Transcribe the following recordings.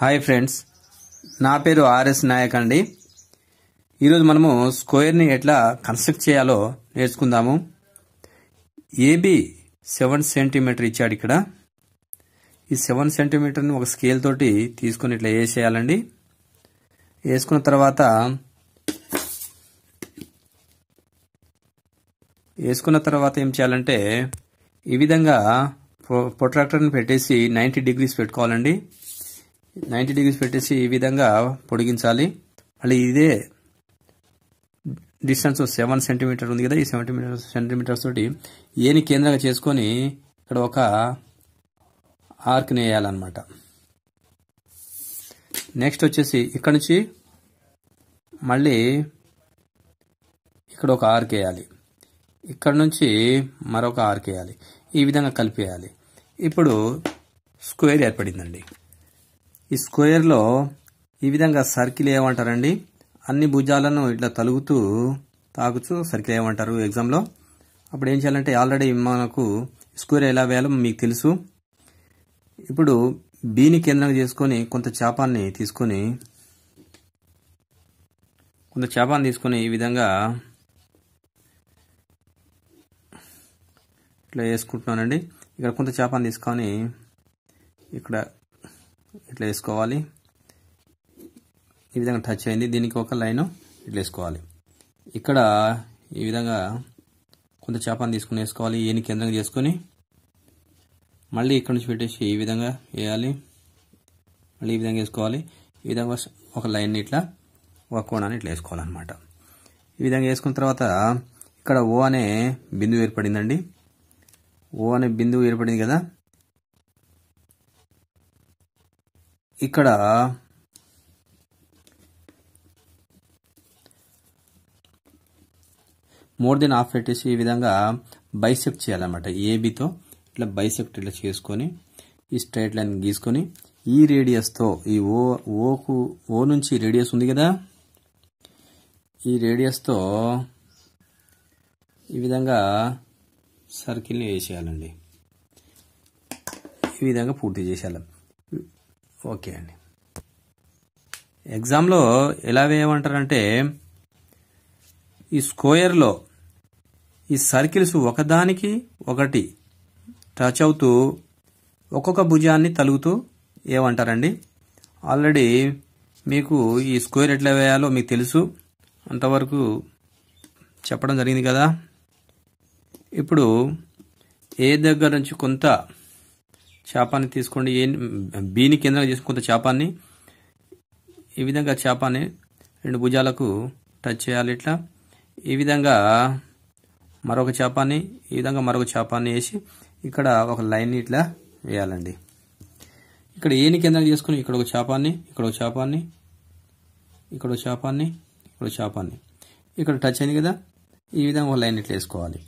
Hi friends, నా పేరు RS Naik అండి. ఈరోజు మనము స్క్వేర్ని ఎట్లా కన్స్ట్రక్ట్ చేయాలో నేర్చుకుందాము. ఏబి 7 సెంటీమీటర్ ఇచ్చాడు. ఇక్కడ ఈ 7 సెంటీమీటర్ని ఒక స్కేల్ తోటి తీసుకొని ఇట్లా వేసేయాలండి. వేసుకున్న తర్వాత ఏం చేయాలంటే ఈ విధంగా ప్రొట్రాక్టర్ని పెట్టేసి 90 డిగ్రీస్ పెట్టుకోవాలండి. 90 డిగ్రీస్ పెట్టేసి ఈ విధంగా పొడిగించాలి. మళ్ళీ ఇదే డిస్టెన్స్ 7 సెంటీమీటర్ ఉంది కదా, ఈ 7 సెంటీమీటర్స్ తోటి ఏని కేంద్రంగా చేసుకొని ఇక్కడ ఒక ఆర్క్ని వేయాలన్నమాట. నెక్స్ట్ వచ్చేసి ఇక్కడ నుంచి మళ్ళీ ఇక్కడ ఒక ఆర్క్ వేయాలి. ఇక్కడ నుంచి మరొక ఆర్క్ వేయాలి. ఈ విధంగా కలిపేయాలి. ఇప్పుడు స్క్వేర్ ఏర్పడిందండి. ఈ స్క్వేర్లో ఈ విధంగా సర్కిల్ ఏమంటారండి, అన్ని భుజాలను ఇట్లా తాకుతూ సర్కిల్ ఏమంటారు ఎగ్జామ్లో. అప్పుడు ఏం చేయాలంటే ఆల్రెడీ మనకు స్క్వేర్ ఎలా వేయాలో మీకు తెలుసు. ఇప్పుడు బీని కేంద్రంగా చేసుకొని కొంత చాపాన్ని తీసుకొని ఈ విధంగా ఇట్లా వేసుకుంటున్నానండి. ఇక్కడ కొంత చాపాన్ని తీసుకొని ఇక్కడ ఇట్లా వేసుకోవాలి. ఈ విధంగా టచ్ అయింది. దీనికి ఒక లైన్ ఇట్లా వేసుకోవాలి. ఇక్కడ ఈ విధంగా కొంత చాపాన్ని తీసుకుని వేసుకోవాలి. ఏని కేంద్రంగా చేసుకొని మళ్ళీ ఇక్కడ నుంచి పెట్టేసి ఈ విధంగా వేయాలి. మళ్ళీ ఈ విధంగా వేసుకోవాలి. ఈ విధంగా ఒక లైన్ ఇట్లా ఒక కోణాన్ని ఇట్లా వేసుకోవాలన్నమాట. ఈ విధంగా వేసుకున్న తర్వాత ఇక్కడ ఓ అనే బిందువు ఏర్పడిందండి. ఓ అనే బిందువు ఏర్పడింది కదా, ఇక్కడ మోర్ దెన్ హాఫ్ పెట్టేసి ఈ విధంగా బైసెక్ట్ చేయాలన్నమాట. ఏబితో ఇట్లా బైసెక్ట్ ఇట్లా చేసుకొని ఈ స్ట్రైట్ లైన్ గీసుకొని ఈ రేడియస్తో ఈ ఓ నుంచి రేడియస్ ఉంది కదా, ఈ రేడియస్తో ఈ విధంగా సర్కిల్ని వేసేయాలండి. ఈ విధంగా పూర్తి చేసేయాలి. ఓకే అండి. ఎగ్జామ్లో ఎలా వేయమంటారంటే ఈ స్క్వేర్లో ఈ సర్కిల్స్ ఒకదానికి ఒకటి టచ్ అవుతూ ఒక్కొక్క భుజాన్ని తలుగుతూ ఏమంటారండి. ఆల్రెడీ మీకు ఈ స్క్వేర్ ఎట్లా వేయాలో మీకు తెలుసు, అంతవరకు చెప్పడం జరిగింది కదా. ఇప్పుడు ఏ దగ్గర నుంచి కొంత చాపాన్ని తీసుకోండి. బీని కేంద్రంగా చేసుకుని కొంత చాపాన్ని ఈ విధంగా చాపాన్ని రెండు భుజాలకు టచ్ చేయాలి. ఇట్లా ఈ విధంగా మరొక చాపాన్ని ఈ విధంగా మరొక చాపాన్ని వేసి ఇక్కడ ఒక లైన్ ఇట్లా వేయాలండి. ఇక్కడ ఏని కేంద్రంగా చేసుకుని ఇక్కడ ఒక చాపాన్ని, ఇక్కడ ఒక చాపాన్ని, ఇక్కడ ఒక చాపాన్ని, ఇక్కడ ఒక చాపాన్ని, ఇక్కడ టచ్ అయింది కదా, ఈ విధంగా ఒక లైన్ ఇట్లా వేసుకోవాలి.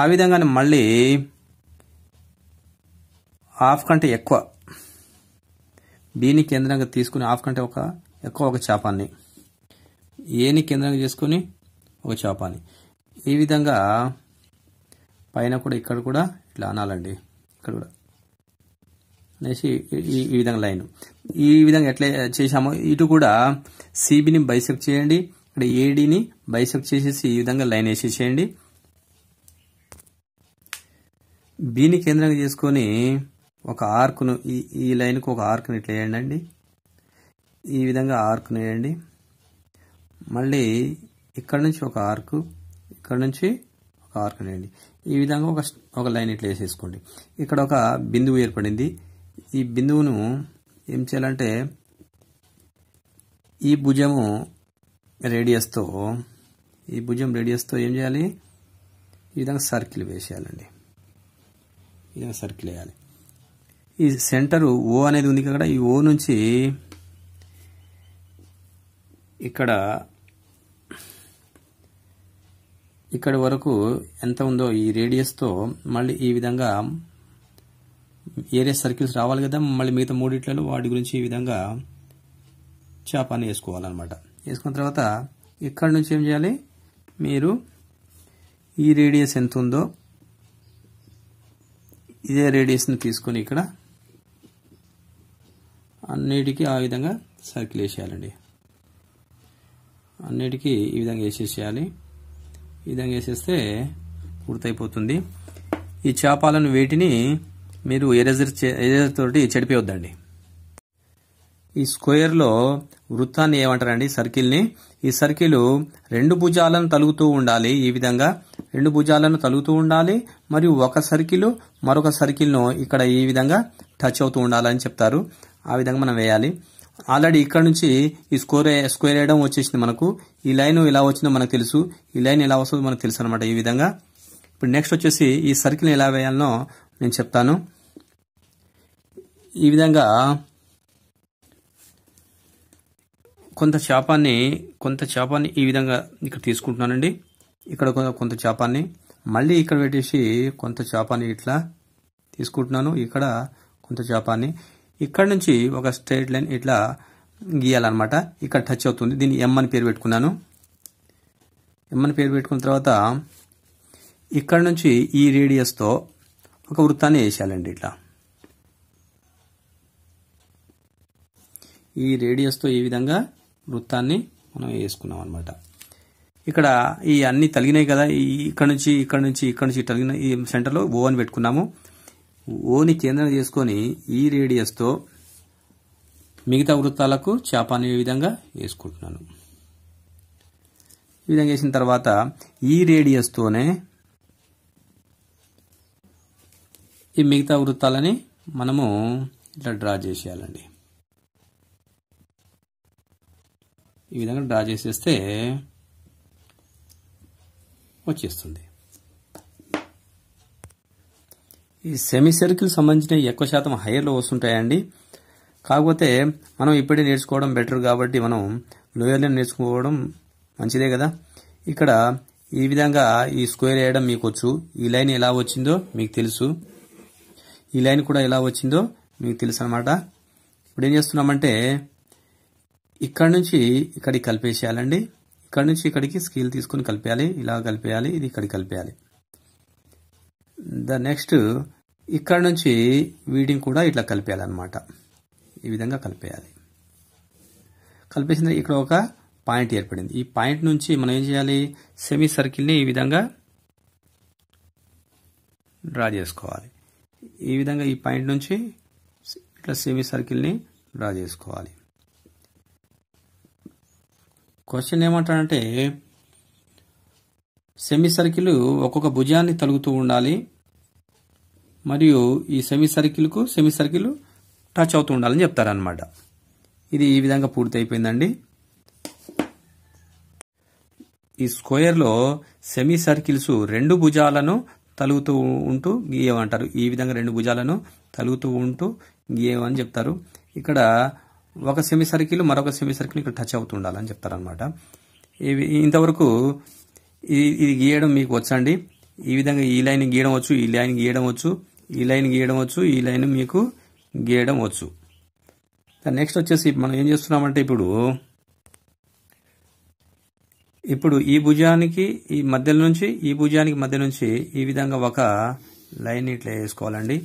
ఆ విధంగానే మళ్ళీ హాఫ్ కంటే ఎక్కువ బీని కేంద్రంగా తీసుకుని హాఫ్ కంటే ఎక్కువ ఒక చాపాన్ని ఏని కేంద్రంగా చేసుకుని ఒక చాపాన్ని ఈ విధంగా పైన కూడా ఇక్కడ కూడా ఇట్లా అనాలండి. ఇక్కడ కూడా అనేసి ఈ విధంగా లైన్ ఈ విధంగా ఎట్లా చేసామో ఇటు కూడా సిబిని బైసెక్ట్ చేయండి. ఇక్కడ ఏడిని బైసెక్ట్ చేసేసి ఈ విధంగా లైన్ వేసేసేయండి. బీని కేంద్రంగా చేసుకొని ఒక ఆర్క్ను ఈ లైన్కు ఒక ఆర్క్ని ఇట్లా వేయండి అండి. ఈ విధంగా ఆర్క్ను వేయండి. మళ్ళీ ఇక్కడ నుంచి ఒక ఆర్క్, ఇక్కడ నుంచి ఒక ఆర్క్ వేయండి. ఈ విధంగా ఒక లైన్ ఇట్లా వేసేసుకోండి. ఇక్కడ ఒక బిందువు ఏర్పడింది. ఈ బిందువును ఏం చేయాలంటే ఈ భుజము రేడియస్తో ఏం చేయాలి, ఈ విధంగా సర్కిల్ వేసేయాలండి. ఈ విధంగా సర్కిల్ వేయాలి. ఈ సెంటర్ ఓ అనేది ఉంది కదా, ఈ ఓ నుంచి ఇక్కడ వరకు ఎంత ఉందో ఈ రేడియస్తో మళ్ళీ ఈ విధంగా ఏరియా సర్కిల్స్ రావాలి కదా. మళ్ళీ మిగతా మూడిట్లలో వాటి గురించి ఈ విధంగా చాపాన్ని వేసుకోవాలన్నమాట. వేసుకున్న తర్వాత ఇక్కడ నుంచి ఏం చేయాలి, మీరు ఈ రేడియస్ ఎంత ఉందో ఇదే రేడియస్ని తీసుకొని ఇక్కడ అన్నిటికీ ఆ విధంగా సర్కిల్ వేసేయాలండి. అన్నిటికీ ఈ విధంగా వేసేసేయాలి. ఈ విధంగా వేసేస్తే పూర్తయిపోతుంది. ఈ చేపలను వేటిని మీరు ఎరేజర్ తోటి చెడిపోవద్దండి. ఈ స్క్వేర్లో వృత్తాన్ని ఏమంటారండి? సర్కిల్ని. ఈ సర్కిల్ రెండు భుజాలను తలుగుతూ ఉండాలి. ఈ విధంగా రెండు భుజాలను తలుగుతూ ఉండాలి. మరియు ఒక సర్కిల్ మరొక సర్కిల్ను ఇక్కడ ఈ విధంగా టచ్ అవుతూ ఉండాలని చెప్తారు. ఆ విధంగా మనం వేయాలి. ఆల్రెడీ ఇక్కడ నుంచి ఈ స్క్వేర్ వేయడం వచ్చేసింది మనకు. ఈ లైన్ ఎలా వచ్చిందో మనకు తెలుసు. ఈ లైన్ ఎలా వస్తుందో మనకు తెలుసు అనమాట. ఈ విధంగా ఇప్పుడు నెక్స్ట్ వచ్చేసి ఈ సర్కిల్ని ఎలా వేయాలనో నేను చెప్తాను. ఈ విధంగా కొంత చేపాన్ని ఈ విధంగా ఇక్కడ తీసుకుంటున్నానండి. ఇక్కడ కొంత చేపాన్ని మళ్ళీ ఇక్కడ పెట్టేసి కొంత చేపాన్ని ఇట్లా తీసుకుంటున్నాను. ఇక్కడ కొంత చేపాన్ని ఇక్కడ నుంచి ఒక స్ట్రైట్ లైన్ ఇట్లా గీయాలన్నమాట. ఇక్కడ టచ్ అవుతుంది. దీన్ని ఎం అని పేరు పెట్టుకున్నాను. ఎం అని పేరు పెట్టుకున్న తర్వాత ఇక్కడ నుంచి ఈ రేడియస్తో ఒక వృత్తాన్ని వేసేయాలండి. ఇట్లా ఈ రేడియస్తో ఈ విధంగా వృత్తాన్ని మనం వేసుకున్నాం అనమాట. ఇక్కడ ఈ అన్ని తగినాయి కదా. ఇక్కడ నుంచి తగిన ఈ సెంటర్లో ఓ అని పెట్టుకున్నాము. ఓని కేంద్రంగా చేసుకొని ఈ రేడియస్తో మిగతా వృత్తాలకు చేపాన్ని ఈ విధంగా వేసుకుంటున్నాను. ఈ విధంగా వేసిన తర్వాత ఈ రేడియస్తోనే ఈ మిగతా వృత్తాలని మనము ఇట్లా డ్రా చేసేయాలండి. ఈ విధంగా డ్రా చేసేస్తే వచ్చేస్తుంది. ఈ సెమీ సర్కిల్ సంబంధించిన ఎక్కువ శాతం హైయర్లో వస్తుంటాయండి. కాకపోతే మనం ఇప్పుడే నేర్చుకోవడం బెటర్ కాబట్టి మనం లోయర్లో నేర్చుకోవడం మంచిదే కదా. ఇక్కడ ఈ విధంగా ఈ స్క్వేర్ వేయడం మీకు వచ్చు. ఈ లైన్ ఎలా వచ్చిందో మీకు తెలుసు. ఈ లైన్ కూడా ఎలా వచ్చిందో మీకు తెలుసు అనమాట. ఇప్పుడు ఏం చేస్తున్నామంటే ఇక్కడ నుంచి ఇక్కడికి కలిపేసేయాలండి. ఇక్కడ నుంచి ఇక్కడికి స్కేల్ తీసుకుని కలిపేయాలి. ఇలా కలిపేయాలి. ఇది ఇక్కడికి కలిపేయాలి. నెక్స్ట్ ఇక్కడ నుంచి వీటిని కూడా ఇట్లా కలిపేయాలన్నమాట. ఈ విధంగా కలిపేయాలి. కలిపేసిన ఇక్కడ ఒక పాయింట్ ఏర్పడింది. ఈ పాయింట్ నుంచి మనం ఏం చేయాలి? సెమీ సర్కిల్ని ఈ విధంగా డ్రా చేసుకోవాలి. ఈ విధంగా ఈ పాయింట్ నుంచి ఇట్లా సెమీ సర్కిల్ని డ్రా చేసుకోవాలి. క్వశ్చన్ ఏమంటాడంటే సెమీ సర్కిల్ ఒక్కొక్క భుజాన్ని తలుగుతూ ఉండాలి మరియు ఈ సెమీ సర్కిల్ టచ్ అవుతూ ఉండాలని చెప్తారనమాట. ఇది ఈ విధంగా పూర్తయిపోయిందండి. ఈ స్క్వేర్లో సెమీ సర్కిల్స్ రెండు భుజాలను తలుగుతూ ఉంటూ గీయమంటారు. ఈ విధంగా రెండు భుజాలను తలుగుతూ ఉంటూ గీయమని చెప్తారు. ఇక్కడ ఒక సెమీ సర్కిల్ మరొక సెమీ సర్కిల్ ఇక్కడ టచ్ అవుతూ ఉండాలని చెప్తారనమాట. ఇంతవరకు ఇది గీయడం మీకు వచ్చండి. ఈ విధంగా ఈ లైన్ గీయడం వచ్చు, ఈ లైన్ గీయడం వచ్చు, ఈ లైన్ గీయడం వచ్చు, ఈ లైన్ మీకు గీయడం వచ్చు. నెక్స్ట్ వచ్చేసి మనం ఏం చేస్తున్నామంటే ఇప్పుడు ఈ భుజానికి ఈ మధ్య నుంచి ఈ భుజానికి మధ్య నుంచి ఈ విధంగా ఒక లైన్ ఇట్లా వేసుకోవాలండి.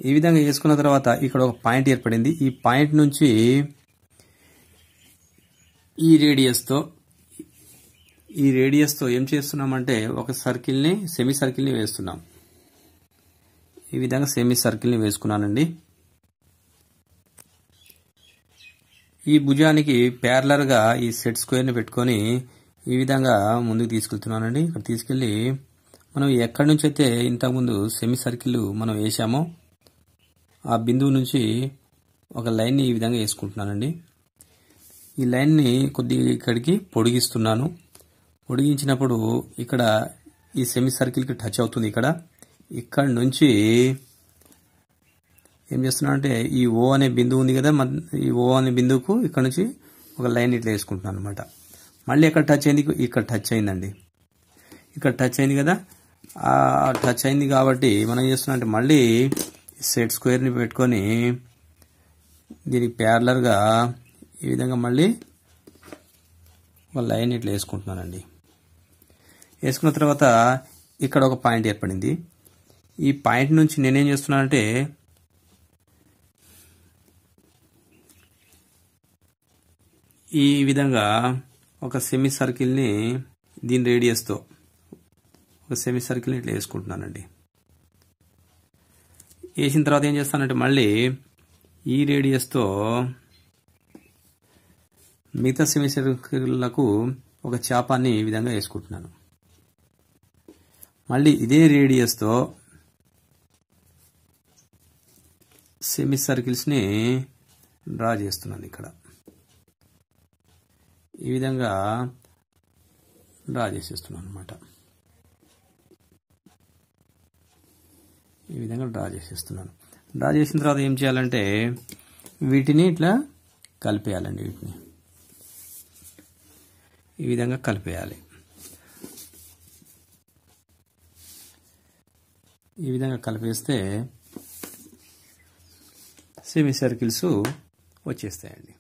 ఈ విధంగా వేసుకున్న తర్వాత ఇక్కడ ఒక పాయింట్ ఏర్పడింది. ఈ పాయింట్ నుంచి ఈ రేడియస్తో ఏం చేస్తున్నామంటే ఒక సర్కిల్ని సెమీ సర్కిల్ని వేస్తున్నాం. ఈ విధంగా సెమీ సర్కిల్ని వేసుకున్నానండి. ఈ భుజానికి ప్యారలర్ గా ఈ సెట్ స్క్వేర్ని పెట్టుకొని ఈ విధంగా ముందుకు తీసుకెళ్తున్నానండి. ఇక్కడ తీసుకెళ్లి మనం ఎక్కడి నుంచి అయితే ఇంతకుముందు సెమీ సర్కిల్ మనం వేసామో ఆ బిందువు నుంచి ఒక లైన్ని ఈ విధంగా వేసుకుంటున్నానండి. ఈ లైన్ని కొద్దిగా ఇక్కడికి పొడిగిస్తున్నాను. పొడిగించినప్పుడు ఇక్కడ ఈ సెమీ సర్కిల్కి టచ్ అవుతుంది. ఇక్కడ నుంచి ఏం చేస్తున్నానంటే ఈ ఓ అనే బిందువు ఉంది కదా, ఈ ఓ అనే బిందువుకు ఇక్కడ నుంచి ఒక లైన్ ఇట్లా వేసుకుంటున్నాను అనమాట. మళ్ళీ ఎక్కడ టచ్ అయింది? ఇక్కడ టచ్ అయిందండి. ఇక్కడ టచ్ అయింది కదా. ఆ టచ్ అయింది కాబట్టి మనం ఏం చేస్తున్నాం అంటే మళ్ళీ సెట్ స్క్వేర్ని పెట్టుకొని దీనికి ప్యారలర్గా ఈ విధంగా మళ్ళీ ఒక లైన్ ఇట్లా వేసుకుంటున్నానండి. వేసుకున్న తర్వాత ఇక్కడ ఒక పాయింట్ ఏర్పడింది. ఈ పాయింట్ నుంచి నేనేం చేస్తున్నానంటే ఈ విధంగా ఒక సెమీ సర్కిల్ని దీని రేడియస్తో ఒక సెమీ సర్కిల్ని ఇట్లా వేసుకుంటున్నానండి. వేసిన తర్వాత ఏం చేస్తానంటే మళ్ళీ ఈ రేడియస్తో మిగతా సెమీ సర్కిల్లకు ఒక చాపాన్ని ఈ విధంగా వేసుకుంటున్నాను. మళ్ళీ ఇదే రేడియస్తో సెమీ సర్కిల్స్ని డ్రా చేస్తున్నాను. ఇక్కడ ఈ విధంగా డ్రా చేసేస్తున్నాను అనమాట. ఈ విధంగా డ్రా చేసేస్తున్నాను. డ్రా చేసిన తర్వాత ఏం చేయాలంటే వీటిని ఇట్లా కలిపేయాలండి. వీటిని ఈ విధంగా కలిపేయాలి. ఈ విధంగా కలిపేస్తే సెమీ సర్కిల్స్ వచ్చేస్తాయండి.